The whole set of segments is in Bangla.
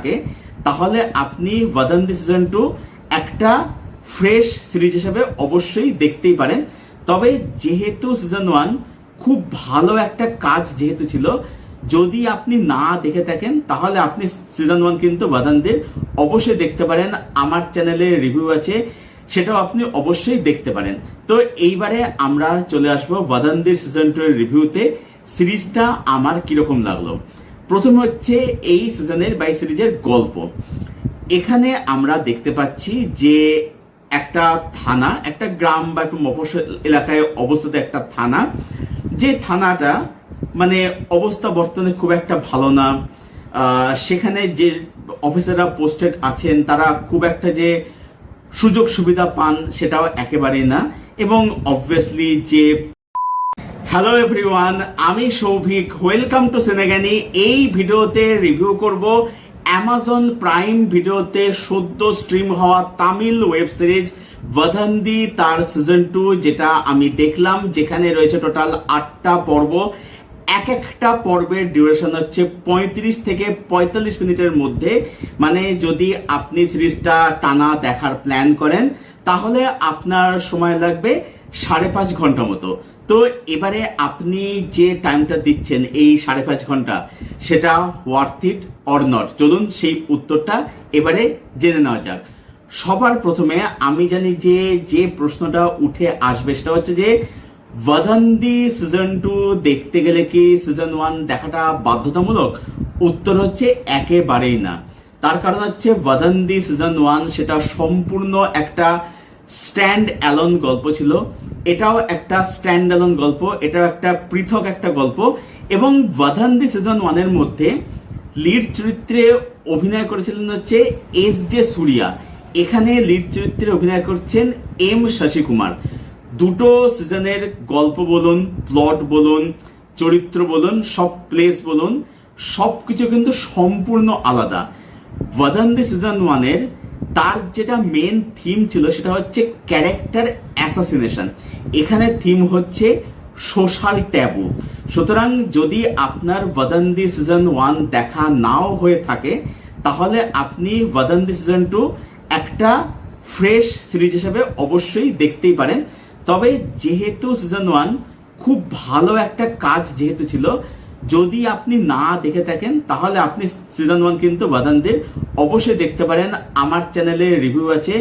থাকে তাহলে আপনি ভাদান্তি সিজন 2 একটা ফ্রেশ সিরিজ হিসেবে অবশ্যই দেখতেই পারেন। তবে যেহেতু সিজন 1 খুব ভালো একটা কাজ যেহেতু ছিল, যদি আপনি না দেখে থাকেন তাহলে আপনি সিজন 1 কিন্তু ভাদান্তির অবশ্যই দেখতে পারেন। আমার চ্যানেলে রিভিউ আছে, সেটাও আপনি অবশ্যই দেখতে পারেন। তো এইবারে আমরা চলে আসবো ভাদান্তির সিজন 2 এর রিভিউতে। সিরিজটা আমার কিরকম লাগলো। প্রথম হচ্ছে এই সিজনের বা এই সিরিজের গল্প। এখানে আমরা দেখতে পাচ্ছি যে একটা থানা, একটা গ্রাম বা একটু মফস্বল এলাকায় অবস্থিত একটা থানা, যে থানাটা মানে অবস্থা বর্তমানে খুব একটা ভালো না। সেখানে যে অফিসাররা পোস্টেড আছেন তারা খুব একটা যে সুযোগ সুবিধা পান সেটাও একেবারেই না। এবং অবভিয়াসলি যে হ্যালো এভরিওয়ান, আমি সৌভিক, ওয়েলকাম টু সিনেগানি। এই ভিডিওতে রিভিউ করব অ্যামাজন প্রাইম ভিডিওতে সদ্য স্ট্রিম হওয়া তামিল ওয়েব সিরিজ ভাদান্তি তার সিজন 2, যেটা আমি দেখলাম, যেখানে রয়েছে টোটাল 8টা পর্ব। এক একটা পর্বের ডিউরেশন হচ্ছে 35 থেকে 45 মিনিটের মধ্যে। মানে যদি আপনি সিরিজটা টানা দেখার প্ল্যান করেন তাহলে আপনার সময় লাগবে 5.5 ঘন্টা মতো। তো এবারে আপনি যে টাইমটা দিচ্ছেন এই 5.5 ঘন্টা, সেটা ওয়ার্থ ইট অর নট? চলুন সেই উত্তরটা এবারে জেনে নেওয়া যাক। সবার প্রথমে আমি জানি যে প্রশ্নটা উঠে আসবে সেটা হচ্ছে যে ভাদান্তি সিজন 2 দেখতে গেলে কি সিজন 1 দেখাটা বাধ্যতামূলক? উত্তর হচ্ছে একেবারেই না। তার কারণ হচ্ছে ভাদান্তি সিজন 1 সেটা সম্পূর্ণ একটা স্ট্যান্ড অ্যালোন গল্প ছিল। এটাও একটা স্ট্যান্ড অ্যালোন গল্প, এটাও একটা পৃথক একটা গল্প। এবং ভাদান্তি সিজন 1 এর মধ্যে লিড চরিত্রে অভিনয় করেছিলেন হচ্ছে এস.জে. সুরিয়া। এখানে লিড চরিত্রে অভিনয় করছেন এম. শশী কুমার। দুটো সিজনের গল্প বলুন, প্লট বলুন, চরিত্র বলুন, সব প্লেস বলুন, সবকিছু কিন্তু সম্পূর্ণ আলাদা। ভাদান্তি সিজন 1 এর তার যেটা মেন থিম ছিল সেটা হচ্ছে ক্যারেক্টার অ্যাসাসিনেশন। এখানে থিম হচ্ছে সোশ্যাল ট্যাবু। সুতরাং যদি আপনার ভাদান্তি সিজন 1 দেখা নাও হয়ে থাকে তাহলে আপনি ভাদান্তি সিজন 2 একটা ফ্রেশ সিরিজ হিসেবে অবশ্যই দেখতেই পারেন। তবে যেহেতু সিজন 1 খুব ভালো একটা কাজ যেহেতু ছিল, যদি আপনি না দেখে থাকেন তাহলে আপনি সিজন 1 কিন্তু ভাদান্তির অবশ্যই দেখতে পারেন। আমার চ্যানেলে রিভিউ আছে,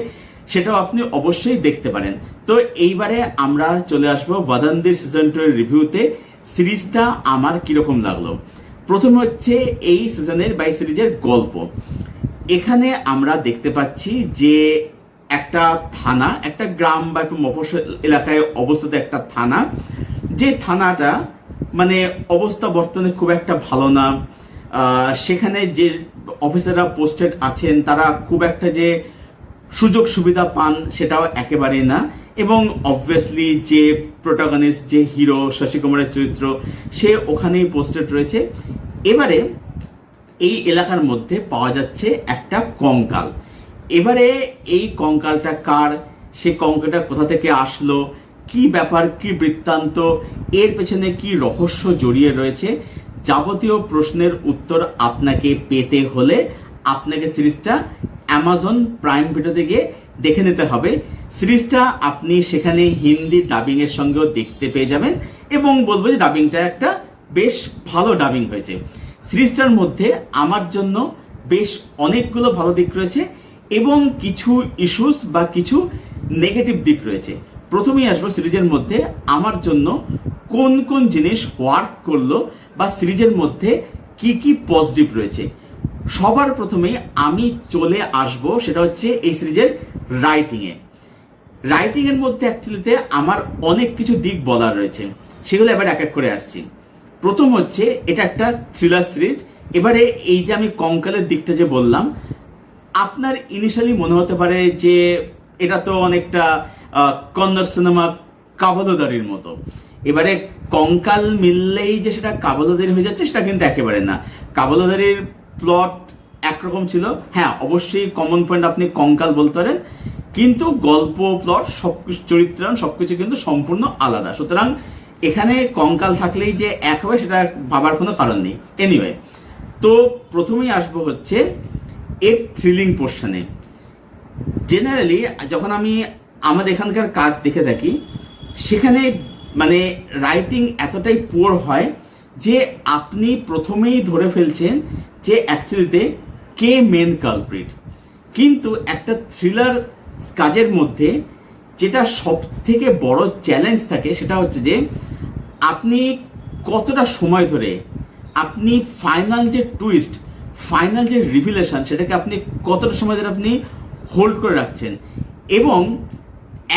সেটাও আপনি অবশ্যই দেখতে পারেন। তো এইবারে আমরা চলে আসবো ভাদান্তির সিজন 2 এর রিভিউতে। সিরিজটা আমার কিরকম লাগলো। প্রথম হচ্ছে এই সিজনের বা এই সিরিজের গল্প। এখানে আমরা দেখতে পাচ্ছি যে একটা থানা, একটা গ্রাম বা একটু মফস্বল এলাকায় অবস্থিত একটা থানা, যে থানাটা মানে অবস্থা বর্তমানে খুব একটা ভালো না। সেখানে যে অফিসাররা পোস্টেড আছেন তারা খুব একটা যে সুযোগ সুবিধা পান সেটাও একেবারেই না। এবং অবভিয়াসলি যে প্রোটাগনিস্ট, যে হিরো শশী কুমারের চরিত্র, সে ওখানেই পোস্টেড রয়েছে। এবারে এই এলাকার মধ্যে পাওয়া যাচ্ছে একটা কঙ্কাল। এবারে এই কঙ্কালটা কার, সে কঙ্কালটা কোথা থেকে আসলো, কি ব্যাপার, কি বৃত্তান্ত, এর পেছনে কি রহস্য জড়িয়ে রয়েছে, যাবতীয় প্রশ্নের উত্তর আপনাকে পেতে হলে আপনাকে সিরিজটা অ্যামাজন প্রাইম ভিডিওতে গিয়ে দেখে নিতে হবে। সিরিজটা আপনি সেখানে হিন্দি ডাবিং এর সঙ্গেও দেখতে পেয়ে যাবেন। এবং বলবো যে ডাবিংটা একটা বেশ ভালো ডাবিং হয়েছে। সিরিজটার মধ্যে আমার জন্য বেশ অনেকগুলো ভালো দিক রয়েছে এবং কিছু ইস্যুস বা কিছু নেগেটিভ দিক রয়েছে। প্রথমেই আসবো সিরিজের মধ্যে আমার জন্য কোন কোন জিনিস ওয়ার্ক করলো বা সিরিজের মধ্যে কি কি পজিটিভ রয়েছে। সবার প্রথমে আমি চলে আসব সেটা হচ্ছে এই সিরিজের রাইটিং এর মধ্যে অ্যাকচুয়ালিতে আমার অনেক কিছু দিক বলার রয়েছে, সেগুলো এবার এক এক করে আসছি। প্রথম হচ্ছে এটা একটা থ্রিলার সিরিজ। এবারে এই যে আমি কঙ্কালের দিকটা যে বললাম, আপনার ইনিশিয়ালি মনে হতে পারে যে এটা তো অনেকটা কন্নড় সিনেমা কাবলদারির মতো। এবারে কঙ্কাল মিললেই যে সেটা কাবলদারি হয়ে যাচ্ছে সেটা কিন্তু একেবারে না। কাবলদারির প্লট একরকম ছিল, হ্যাঁ অবশ্যই কমন পয়েন্ট আপনি কঙ্কাল বলতে পারেন, কিন্তু গল্প, প্লট, সবকিছু, চরিত্রায়ন সবকিছু কিন্তু সম্পূর্ণ আলাদা। সুতরাং এখানে কঙ্কাল থাকলেই যে এক হবে সেটা ভাবার কোনো কারণ নেই। এনিওয়ে, তো প্রথমেই আসবো হচ্ছে এর থ্রিলিং পোর্শনে। জেনারেলি যখন আমি আমাদের এখানকার কাজ দেখে থাকি, সেখানে মানে রাইটিং এতটাই পুয়ার হয় যে আপনি প্রথমেই ধরে ফেলছেন যে অ্যাকচুয়ালিতে কে মেন কালপ্রিট। কিন্তু একটা থ্রিলার কাজের মধ্যে যেটা সব থেকে বড় চ্যালেঞ্জ থাকে সেটা হচ্ছে যে আপনি কতটা সময় ধরে আপনি ফাইনাল যে টুইস্ট, ফাইনাল যে রিভিলেশন, সেটাকে আপনি কতটা সময় ধরে আপনি হোল্ড করে রাখছেন, এবং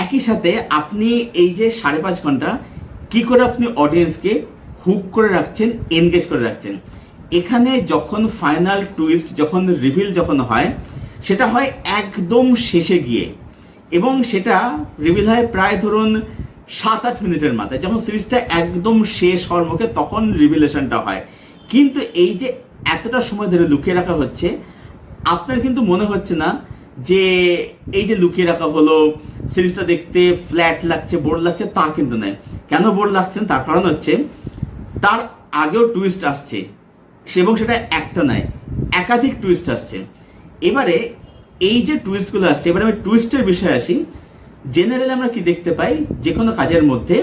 একই সাথে আপনি এই যে 5.5 ঘন্টা কি করে আপনি অডিয়েন্সকে হুক করে রাখছেন, এনগেজ করে রাখছেন। এখানে যখন ফাইনাল টুইস্ট, যখন রিভিল যখন হয়, সেটা হয় একদম শেষে গিয়ে, এবং সেটা রিভিল হয় প্রায় ধরুন 7-8 মিনিটের মাথায়, যখন সিরিজটা একদম শেষ হওয়ার মুখে তখন রিভিলেশনটা হয়। কিন্তু এই যে এতটা সময় ধরে লুকিয়ে রাখা হচ্ছে, আপনার কিন্তু মনে হচ্ছে না যে এই যে লুকিয়ে রাখা হলো, সিরিজটা দেখতে ফ্ল্যাট লাগছে, বোর লাগছে, তা কিন্তু নয়। কেন বোর লাগছেন তার কারণ হচ্ছে তার আগেও টুইস্ট আসছে, এবং সেটা একটা নয়, একাধিক টুইস্ট আসছে। এবারে এই যে টুইস্টগুলো আসছে, এবারে আমি টুইস্টের বিষয়ে আসি। জেনারেলি আমরা কি দেখতে পাই যে কোনো কাজের মধ্যে,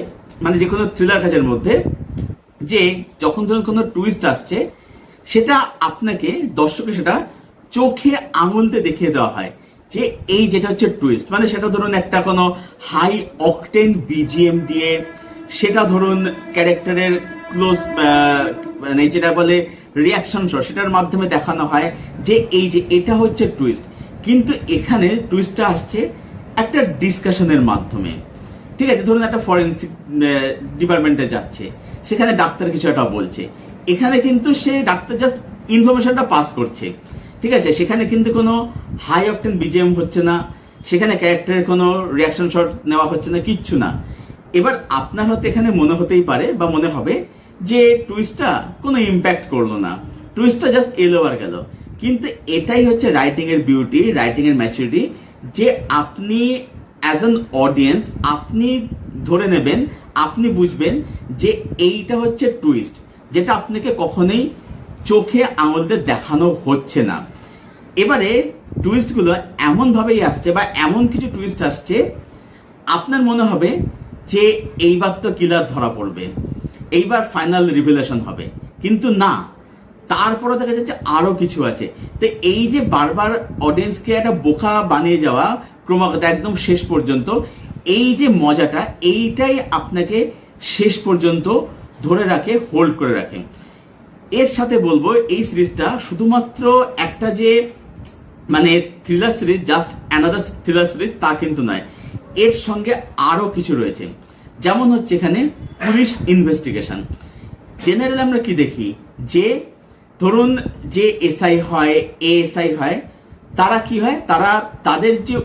মানে যে কোনো থ্রিলার কাজের মধ্যে, যে যখন ধরুন কোনো টুইস্ট আসছে, সেটা আপনাকে দর্শকে সেটা চোখে আঙুলতে দেখিয়ে দেওয়া হয় যে এই যেটা হচ্ছে টুইস্ট। মানে সেটা ধরুন একটা কোনো হাই অকটেন বিজিএম দিয়ে, সেটা ধরুন ক্যারেক্টারের ক্লোজ মানে যেটা বলে রিয়াকশন শট, সেটার মাধ্যমে দেখানো হয় যে এই যে এটা হচ্ছে টুইস্ট। কিন্তু এখানে টুইস্টটা আসছে একটা ডিসকাশনের মাধ্যমে। ঠিক আছে, ধরুন একটা ফরেন্সিক ডিপার্টমেন্টে যাচ্ছে, সেখানে ডাক্তার কিছু একটা বলছে, এখানে কিন্তু সে ডাক্তার জাস্ট ইনফরমেশনটা পাস করছে। ঠিক আছে, সেখানে কিন্তু কোনো হাই অকটেন বিজিএম হচ্ছে না, সেখানে ক্যারেক্টারের কোনো রিয়াকশন শট নেওয়া হচ্ছে না, কিচ্ছু না। এবার আপনার হয়তো এখানে মনে হতেই পারে বা মনে হবে যে টুইস্টটা কোনো ইম্প্যাক্ট করলো না, টুইস্টটা জাস্ট এলো আর গেল। কিন্তু এটাই হচ্ছে রাইটিং এর বিউটি, রাইটিং এর ম্যাচুরিটি, যে আপনি অ্যাজ অ্যান অডিয়েন্স আপনি ধরে নেবেন, আপনি বুঝবেন যে এইটা হচ্ছে টুইস্ট, যেটা আপনাকে কখনোই চোখে আঙুল দিয়ে দেখানো হচ্ছে না। এবারে টুইস্টগুলো এমনভাবেই আসছে, বা এমন কিছু টুইস্ট আসছে আপনার মনে হবে যে এইবার তো কিলার ধরা পড়বে, এইবার ফাইনাল রিভিলেশন হবে, কিন্তু না, তারপরে দেখা যাচ্ছে আরো কিছু আছে। তো এই যে বারবার অডিয়েন্সকে একটা বোকা বানিয়ে যাওয়া ক্রমাগত একদম শেষ পর্যন্ত, এই যে মজাটা, এইটাই আপনাকে শেষ পর্যন্ত ধরে রাখে, হোল্ড করে রাখে। এর সাথে বলবো এই সিরিজটা শুধুমাত্র একটা যে মানে thriller series, just another thriller series, তা কিন্তু নয়। এর সঙ্গে আরো কিছু রয়েছে, যেমন হচ্ছে এখানে পুলিশ ইনভেস্টিগেশন। জেনারেলি আমরা কি দেখি যে ধরুন যে এসআই হয়, এএসআই হয়, তারা কি হয়, তারা তাদের যে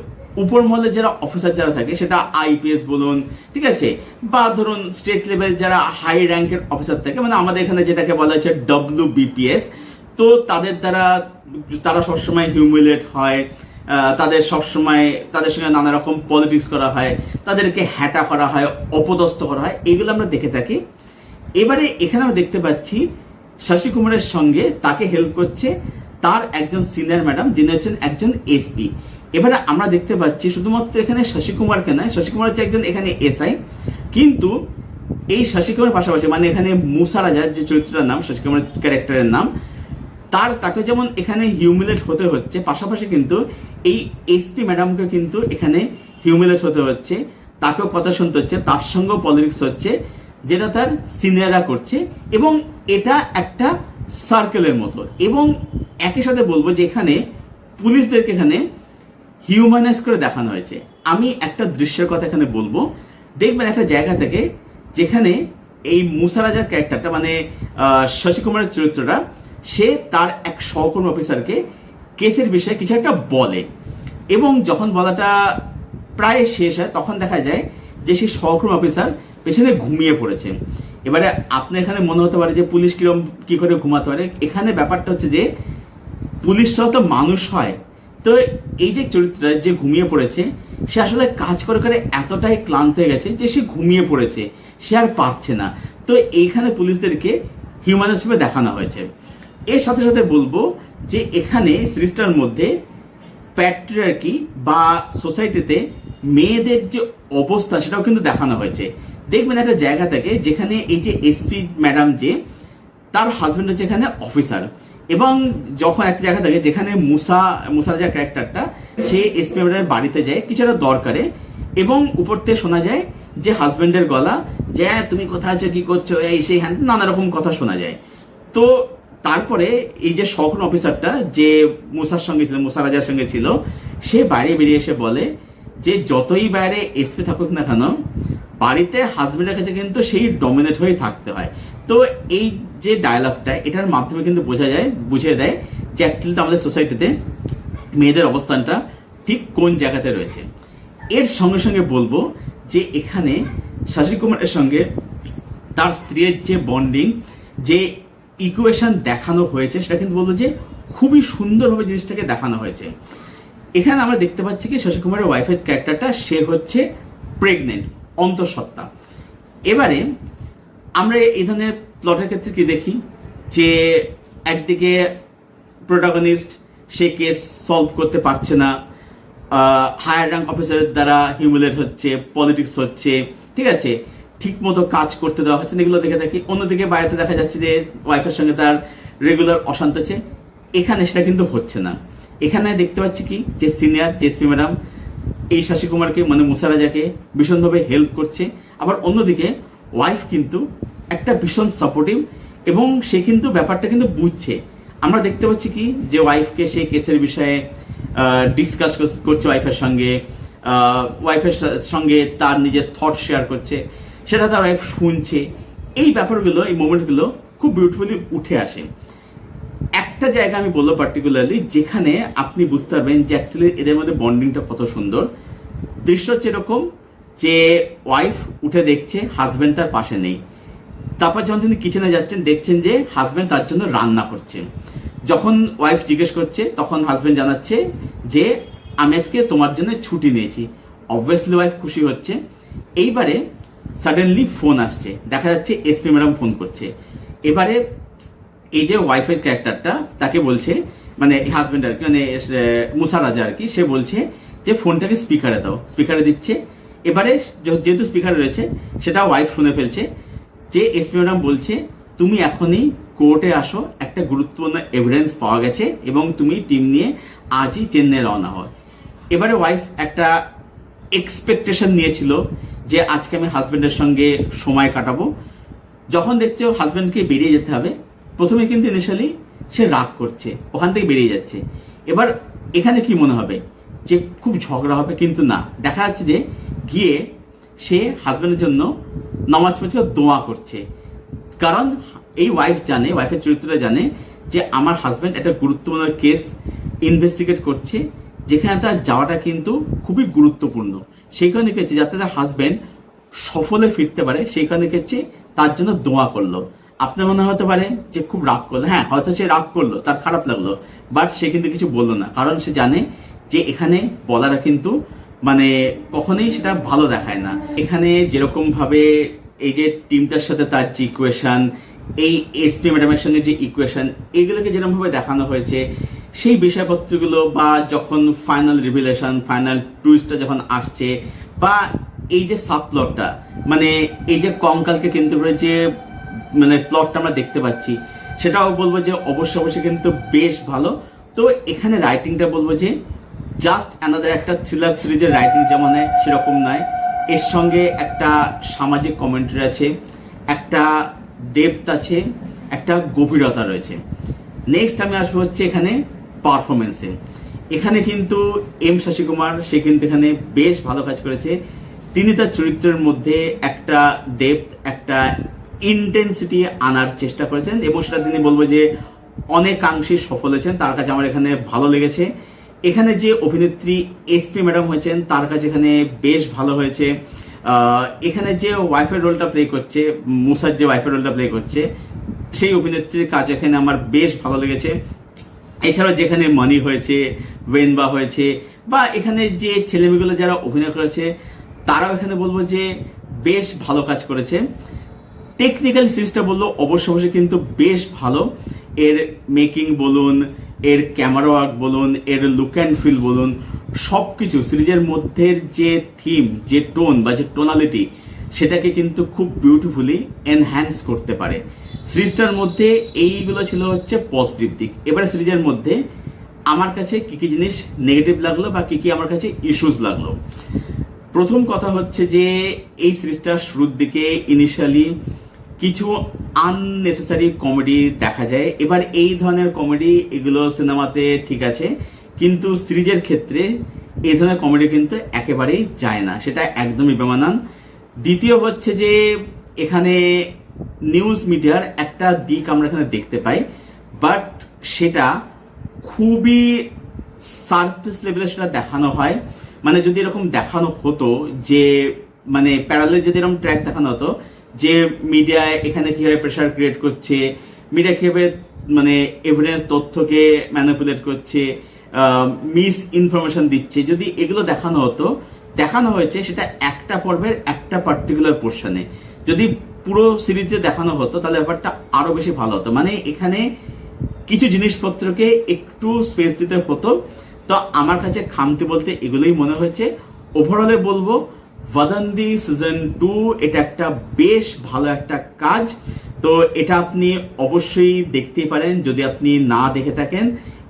উপর মহলে যারা অফিসার যারা থাকে, সেটা আইপিএস বলুন, ঠিক আছে, বা ধরুন স্টেট লেভেল যারা হাই র্যাঙ্কের অফিসার থাকে, মানে আমাদের এখানে যেটাকে বলা হচ্ছে WBPS, তো তাদের দ্বারা তারা সবসময় হিউমিলেট হয়, তাদের সবসময় তাদের সঙ্গে নানা রকম পলিটিক্স করা হয়, তাদেরকে হ্যাটা করা হয়, অপদস্থ করা হয়, এগুলো আমরা দেখে থাকি। এবারে এখানে আমরা দেখতে পাচ্ছি শশী কুমারের সঙ্গে তাকে হেল্প করছে তার একজন সিনিয়র ম্যাডাম, যিনি হচ্ছেন একজন এসপি। এবারে আমরা দেখতে পাচ্ছি শুধুমাত্র এখানে শশী কুমারকে নয়, শশী কুমার হচ্ছে একজন এখানে এসআই, কিন্তু এই শশী কুমারের পাশাপাশি মানে এখানে মুসা রাজার যে চরিত্রটার নাম, শশী কুমারের ক্যারেক্টারের নাম, তাকে যেমন এখানে হিউমিলেট হতে হচ্ছে, পাশাপাশি কিন্তু এই এসপি ম্যাডামকে কিন্তু এখানে হিউমিলেট হতে হচ্ছে, তাকেও কথা শুনতে হচ্ছে, তার সঙ্গেও পলিটিক্স হচ্ছে, যেটা তার সিনিয়ররা করছে, এবং এটা একটা সার্কেলের মতো। এবং একই সাথে বলবো যে এখানে পুলিশদেরকে এখানে হিউম্যানাইজ করে দেখানো হয়েছে। আমি একটা দৃশ্যের কথা এখানে বলবো, দেখবেন একটা জায়গা থেকে যেখানে এই মুসা রাজার ক্যারেক্টারটা মানে শশী কুমারের চরিত্রটা, সে তার এক সহকর্মী অফিসারকে কেসের বিষয়ে কিছু একটা বলে, এবং যখন বলাটা প্রায় শেষ হয় তখন দেখা যায় যে সেই সহকর্মী অফিসার পেছনে ঘুমিয়ে পড়েছে। এবারে আপনার এখানে মনে হতে পারে যে পুলিশ কিরকম কি করে ঘুমাতে পারে। এখানে ব্যাপারটা হচ্ছে যে পুলিশরাও তো মানুষ হয়, তো এই যে চরিত্রটা যে ঘুমিয়ে পড়েছে, সে আসলে কাজ করে করে এতটাই ক্লান্ত হয়ে গেছে যে সে ঘুমিয়ে পড়েছে, সে আর পারছে না। তো এইখানে পুলিশদেরকে হিউম্যান হিসেবে দেখানো হয়েছে। এর সাথে সাথে বলবো যে এখানে সিরিজটার মধ্যে প্যাট্রিয়ার্কি বা সোসাইটিতে মেয়েদের যে অবস্থা সেটাও কিন্তু দেখানো হয়েছে। দেখবেন একটা জায়গা থেকে যেখানে এই যে এসপি ম্যাডাম যে তার হাজবেন্ড হচ্ছে এখানে অফিসার, এবং যখন একটা জায়গা থাকে যেখানে মুসার যে ক্যারেক্টারটা সে এসপি ম্যাডামের বাড়িতে যায় কিছু একটা দরকারে, এবং উপর থেকে শোনা যায় যে হাজবেন্ডের গলা যে তুমি কোথায় আছো, কি করছো, এই সেই হ্যান নানা রকম কথা শোনা যায়। তো তারপরে এই যে শখন অফিসারটা যে মুসার সঙ্গে ছিল, মুসা রাজার সঙ্গে ছিল, সে বাইরে বেরিয়ে এসে বলে যে যতই বাইরে এসপি থাকুক না কেন বাড়িতে হাজবেন্ডের কাছে কিন্তু সেই ডমিনেট হয়ে থাকতে হয়। তো এই যে ডায়লগটা এটার মাধ্যমে কিন্তু বুঝিয়ে দেয় যে অ্যাকচুয়ালি আমাদের সোসাইটিতে মেয়েদের অবস্থানটা ঠিক কোন জায়গাতে রয়েছে। এর সঙ্গে সঙ্গে বলবো যে এখানে শশী কুমারের সঙ্গে তার স্ত্রীর যে বন্ডিং, যে ইকুয়েশন দেখানো হয়েছে, সেটা কিন্তু বলবো যে খুবই সুন্দরভাবে জিনিসটাকে দেখানো হয়েছে। এখানে আমরা দেখতে পাচ্ছি কি শশী কুমারের ওয়াইফের ক্যারেক্টারটা সে হচ্ছে প্রেগনেন্ট, অন্তঃসত্ত্বা। এবারে আমরা এই ধরনের প্লটের ক্ষেত্রে কি দেখি যে একদিকে প্রোটাগনিস্ট সে কেস সলভ করতে পারছে না, হায়ার র্যাঙ্ক অফিসারের দ্বারা হিউমিলেট হচ্ছে, পলিটিক্স হচ্ছে, ঠিক আছে, ঠিক মতো কাজ করতে দেওয়া হচ্ছে না, এগুলো দেখে থাকি। অন্যদিকে বাইরেতে দেখা যাচ্ছে যে ওয়াইফের সঙ্গে তার রেগুলার অশান্তি হচ্ছে, এখানে সেটা কিন্তু হচ্ছে না। এখানে দেখতে পাচ্ছি কি যে সিনিয়র জেএসপি ম্যাডাম এই শশী কুমারকে মানে মুসা রাজাকে ভীষণভাবে হেল্প করছে, আবার অন্যদিকে ওয়াইফ কিন্তু একটা ভীষণ সাপোর্টিভ এবং সে কিন্তু ব্যাপারটা কিন্তু বুঝছে। আমরা দেখতে পাচ্ছি কি যে ওয়াইফকে সে কেসের বিষয়ে ডিসকাস করছে ওয়াইফের সঙ্গে তার নিজের থট শেয়ার করছে, সেটা তার ওয়াইফ শুনছে। এই ব্যাপারগুলো, এই মোমেন্টগুলো খুব বিউটিফুলি উঠে আসে। একটা জায়গা আমি বলবো পার্টিকুলারলি যেখানে আপনি বুঝতে পারবেন যে অ্যাকচুয়ালি এদের মধ্যে বন্ডিংটা কত সুন্দর। দৃশ্য হচ্ছে এরকম যে ওয়াইফ উঠে দেখছে হাজবেন্ড তার পাশে নেই, তারপর যখন তিনি কিচেনে যাচ্ছেন দেখছেন যে হাজবেন্ড তার জন্য রান্না করছে। যখন ওয়াইফ জিজ্ঞেস করছে তখন হাজবেন্ড জানাচ্ছে যে আমি আজকে তোমার জন্য ছুটি নিয়েছি। অবভিয়াসলি ওয়াইফ খুশি হচ্ছে। এইবারে সাডেনলি ফোন আসছে, দেখা যাচ্ছে এসপি ম্যাডাম ফোন করছে। এবারে এই যে ওয়াইফের ক্যারেক্টারটা তাকে বলছে, মানে হাজবেন্ড আর কি, মানে মুসা রাজা আর কি, সে বলছে যে ফোনটাকে স্পিকারে দাও, স্পিকারে দিচ্ছে। এবারে যেহেতু স্পিকারে রয়েছে সেটা ওয়াইফ শুনে ফেলছে যে এসপি ম্যাডাম বলছে তুমি এখনই কোর্টে আসো, একটা গুরুত্বপূর্ণ এভিডেন্স পাওয়া গেছে এবং তুমি টিম নিয়ে আজই চেন্নাই রওনা হয়। এবারে ওয়াইফ একটা এক্সপেকটেশন নিয়েছিল যে আজকে আমি হাজবেন্ডের সঙ্গে সময় কাটাবো। যখন দেখছে হাজবেন্ডকে বেরিয়ে যেতে হবে, প্রথমে কিন্তু ইনিশিয়ালি সে রাগ করছে, ওখান থেকে বেরিয়ে যাচ্ছে। এবার এখানে কি মনে হবে যে খুব ঝগড়া হবে, কিন্তু না, দেখা যাচ্ছে যে গিয়ে সে হাজবেন্ডের জন্য নামাজ পড়ছে, দোয়া করছে। কারণ এই ওয়াইফ জানে, ওয়াইফের চরিত্রটা জানে যে আমার হাজবেন্ড একটা গুরুত্বপূর্ণ কেস ইনভেস্টিগেট করছে, যেখানে তার যাওয়াটা কিন্তু খুবই গুরুত্বপূর্ণ। সেইখানে কেছে যাতে তার হাজবেন্ড সফলে ফিরতে পারে, সেইখানে কেছে তার জন্য দোয়া করলো। আপনার মনে হতে পারে যে খুব রাগ করলো, হ্যাঁ হয়তো সে রাগ করলো, তার খারাপ লাগলো, বাট সে কিন্তু কিছু বললো না, কারণ সে জানে যে এখানে বলাটা কিন্তু মানে কখনোই সেটা ভালো দেখায় না। এখানে যেরকম ভাবে এই যে টিমটার সাথে তার যে ইকুয়েশন, এই এসপি ম্যাডামের সঙ্গে যে ইকুয়েশন, এগুলোকে যেরকম ভাবে দেখানো হয়েছে, সেই বিষয়পত্রগুলো বা যখন ফাইনাল রিভিলেশন, ফাইনাল টুইস্টটা যখন আসছে, বা এই যে সাবপ্লটটা, মানে এই যে কঙ্কালকে কেন্দ্র করে যে মানে প্লটটা আমরা দেখতে পাচ্ছি, সেটাও বলবো যে অবশ্যই কিন্তু বেশ ভালো। তো এখানে রাইটিংটা বলবো যে জাস্ট অ্যানাদার একটা থ্রিলার সিরিজের রাইটিং যেমন হয় সেরকম নয়, এর সঙ্গে একটা সামাজিক কমেন্টারি আছে, একটা ডেপথ আছে, একটা গভীরতা রয়েছে। নেক্সট আমি আসবো হচ্ছে এখানে পারফরমেন্সে। এখানে কিন্তু এম শশী কুমার সে কিন্তু এখানে বেশ ভালো কাজ করেছে। তিনি তার চরিত্রের মধ্যে একটা ডেপথ, একটা ইন্টেন্সিটি আনার চেষ্টা করেছেন এবং সেটা তিনি বলবো যে অনেকাংশে সফল হয়েছেন। তার কাছে আমার এখানে ভালো লেগেছে। এখানে যে অভিনেত্রী এসপি ম্যাডাম হয়েছেন তার কাছে এখানে বেশ ভালো হয়েছে। এখানে যে ওয়াইফের রোলটা প্লে করছে, মুসার যে ওয়াইফের রোলটা প্লে করছে, সেই অভিনেত্রীর কাজ এখানে আমার বেশ ভালো লেগেছে। এছাড়াও যেখানে মানি হয়েছে, ওয়েনবা হয়েছে, বা এখানে যে ছেলেমেয়েগুলো যারা অভিনয় করেছে তারাও এখানে বলবো যে বেশ ভালো কাজ করেছে। টেকনিক্যাল সিরিজটা বললো অবশ্যই কিন্তু বেশ ভালো। এর মেকিং বলুন, এর ক্যামেরা ওয়ার্ক বলুন, এর লুক অ্যান্ড ফিল বলুন, সবকিছু সিরিজের মধ্যে যে থিম, যে টোন বা যে টোনালিটি, সেটাকে কিন্তু খুব বিউটিফুলি এনহ্যান্স করতে পারে। সিরিজটার মধ্যে এইগুলো ছিল হচ্ছে পজিটিভ দিক। এবারে সিরিজের মধ্যে আমার কাছে কি কি জিনিস নেগেটিভ লাগলো বা কি কি আমার কাছে ইস্যুস লাগলো। প্রথম কথা হচ্ছে যে এই সিরিজটার শুরুর দিকে ইনিশিয়ালি কিছু আননেসেসারি কমেডি দেখা যায়। এবার এই ধরনের কমেডি এগুলো সিনেমাতে ঠিক আছে, কিন্তু সিরিজের ক্ষেত্রে এই ধরনের কমেডি কিন্তু একেবারেই যায় না, সেটা একদমই বেমানান। দ্বিতীয় হচ্ছে যে এখানে নিউজ মিডিয়ার একটা দিক আমরা এখানে দেখতে পাই, বাট সেটা খুবই সারফেস লেভেলে সেটা দেখানো হয়। মানে যদি এরকম দেখানো হতো যে মানে প্যারালাল যদি এরকম ট্র্যাক দেখানো হতো যে মিডিয়া এখানে কিভাবে প্রেশার ক্রিয়েট করছে, মিডিয়া কিভাবে মানে এভিডেন্স তথ্যকে ম্যানিপুলেট করছে, মিস ইনফরমেশন দিচ্ছে, যদি এগুলো দেখানো হতো, দেখানো হয়েছে সেটা একটা পর্বের একটা পার্টিকুলার পোর্শনে, যদি পুরো সিরিজে দেখানো হতো তাহলে ব্যাপারটা আরো বেশি ভালো হতো। মানে এখানে কিছু জিনিসপত্রকে একটু স্পেস দিতে হতো। তো আমার কাছে খামতি বলতে এগুলোই মনে হয়েছে। ওভারঅলে বলবো ভাদান্তি সিজন 2 এটা একটা বেশ ভালো একটা কাজ। তো এটা আপনি অবশ্যই দেখতেই পারেন যদি আপনি না দেখে থাকেন,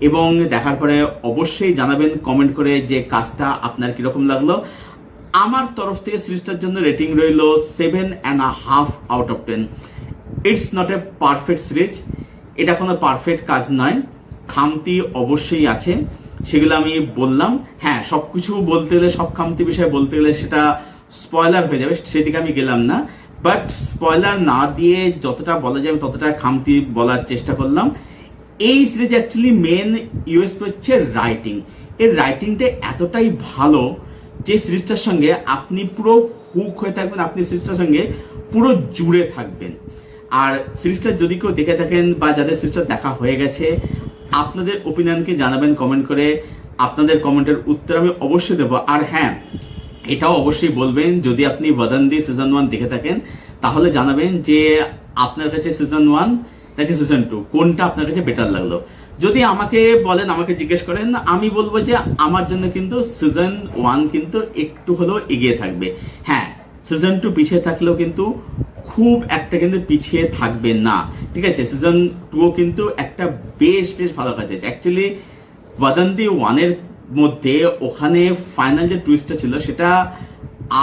এবং দেখার পরে অবশ্যই জানাবেন কমেন্ট করে যে কাজটা আপনার কিরকম লাগলো। আমার তরফ থেকে সিরিজটার জন্য রেটিং রইল 7.5 out of 10। It's not a perfect series, এটা কোনো পারফেক্ট কাজ নয়, খামতি অবশ্যই আছে, সেগুলো আমি বললাম। হ্যাঁ, সবকিছু বলতে গেলে, সব খামতি বিষয়ে বলতে গেলে সেটা স্পয়লার হয়ে যাবে, সেদিকে আমি গেলাম না। বাট স্পয়লার না দিয়ে যতটা বলা যাবে ততটা খামতি বলার চেষ্টা করলাম। এই সিরিজ অ্যাকচুয়ালি মেন ইউএসপি হচ্ছে রাইটিং। এর রাইটিংটা এতটাই ভালো যে সিরিজটার সঙ্গে আপনি পুরো হুক হয়ে থাকবেন, আপনি সিরিজটার সঙ্গে পুরো জুড়ে থাকবেন। আর সিরিজটা যদি কেউ দেখে থাকেন বা যাদের সিরিজটা দেখা হয়ে গেছে, আপনাদের ওপিনিয়নকে জানাবেন কমেন্ট করে। আপনাদের কমেন্টের উত্তর আমি অবশ্যই দেবো। আর হ্যাঁ, এটাও অবশ্যই বলবেন যদি আপনি ভাদান্তি সিজন 1 দেখে থাকেন তাহলে জানাবেন যে আপনার কাছে সিজন 1 নাকি সিজন 2 কোনটা আপনার কাছে বেটার লাগলো। যদি আমাকে বলেন, আমাকে জিজ্ঞেস করেন, আমি বলবো যে আমার জন্য কিন্তু সিজন 1 কিন্তু একটু হলেও এগিয়ে থাকবে। হ্যাঁ, সিজন 2 পিছিয়ে থাকলেও কিন্তু খুব একটা কিন্তু পিছিয়ে থাকবে না, ঠিক আছে। সিজন 2 কিন্তু একটা বেশ ভালো কাজ হয়েছে। অ্যাকচুয়ালি ভাদান্তি 1 এর মধ্যে ওখানে ফাইনাল যে টুইস্টটা ছিল সেটা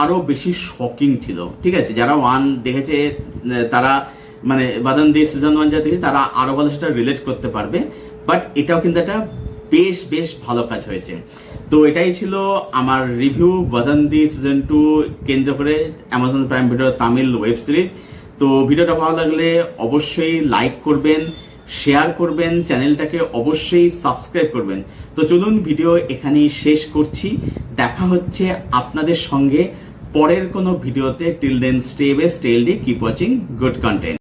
আরো বেশি শকিং ছিল, ঠিক আছে। যারা 1 দেখেছে তারা মানে ভাদান্তি সিজন 1 যা দেখেছে তারা আরো ভালো সেটা রিলেট করতে পারবে। বাট এটাও কিন্তু একটা বেশ ভালো কাজ হয়েছে। তো এটাই ছিল আমার রিভিউ ভাদান্তি সিজন 2 কেন্দ্র করে Amazon prime video Tamil web series. তো ভিডিওটা ভালো লাগলে অবশ্যই লাইক করবেন, শেয়ার করবেন, চ্যানেলটাকে অবশ্যই সাবস্ক্রাইব করবেন। তো চলুন ভিডিও এখানেই শেষ করছি, দেখা হচ্ছে আপনাদের সঙ্গে পরের কোনো ভিডিওতে। Till then stay best, stay healthy, keep watching good content.